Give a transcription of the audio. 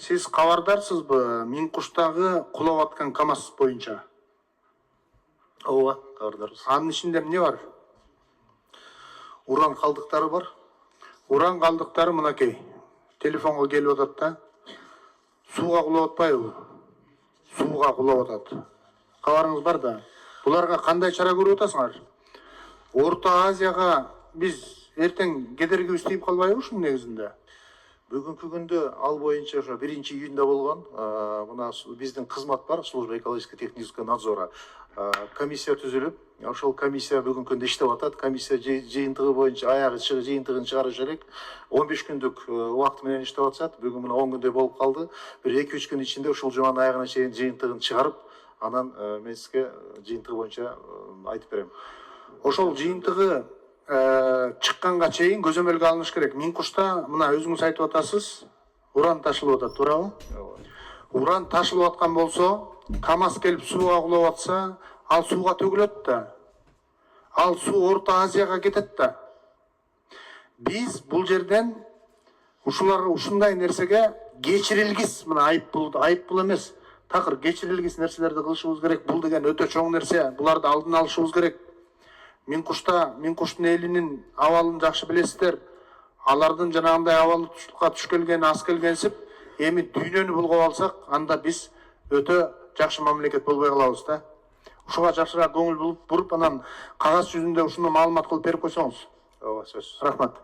Сиз кабардарсызбы Миңкуштагы кулап аткан КАМАЗ боюнча? Ооба, кабардарбыз. Анын ичинде эмне бар? Уран калдыктары бар. Уран калдыктары мынакей. Телефонго келип атат да. Сууга кулап атпайбы? Сууга кулап атат. Кабарыңыз бар да. Буларга кандай чара көрүп атасыңар? Орто Азияга биз эртең кедергибиз тийип калбайбы ушунун негизинде? Бүгүнкү күндө ал боюнча ошо 1-июнда болгон мына биздин кызмат бар, служба экологическо-технического надзора. Комиссия түзүлүп, ошол комиссия бүгүнкү күндө иштеп атат. Комиссия жыйынтыгы боюнча аягы жыйынтыгын чыгарышы керек. 15 күндүк убакыт менен иштеп атышат. Бүгүн мына 10 күндөй болуп калды. Бир 2-3 күн ичинде ушул жуманын аягына чейин жыйынтыгын чыгарып, анан мен сизге жыйынтыгы боюнча айтып берем. Ошол жыйынтыгы чыкканга чейин көзөмөлгө алыныш керек. Миңкушта мына өзүңүз айтып атасыз, уран ташылып атат, туурабы? Уран ташылып аткан болсо, КАМАЗ келип сууга кулап атса, ал сууга төгүлөт да. Ал суу Орто Азияга кетет да. Биз бул жерден ушуларга ушундай нерсеге кечирилгис, мына айыппул эмес, такыр кечирилгис нерселерди кылышыбыз керек. Бул деген өтө чоң нерсе. Буларды алдын алышыбыз керек. Миңкуштун элинин абалын жакшы билесиздер. Алардын жанагындай абалга туш келген, аз келгенсип, эми дүйнөнү булгап алсак, анда биз өтө жакшы мамлекет болбой калабыз да. Ушуга жакшыраак көңүл буруп, анан кагаз жүзүндө ушуну маалымат кылып берип койсоңуз. Ооба, сөз. Рахмат.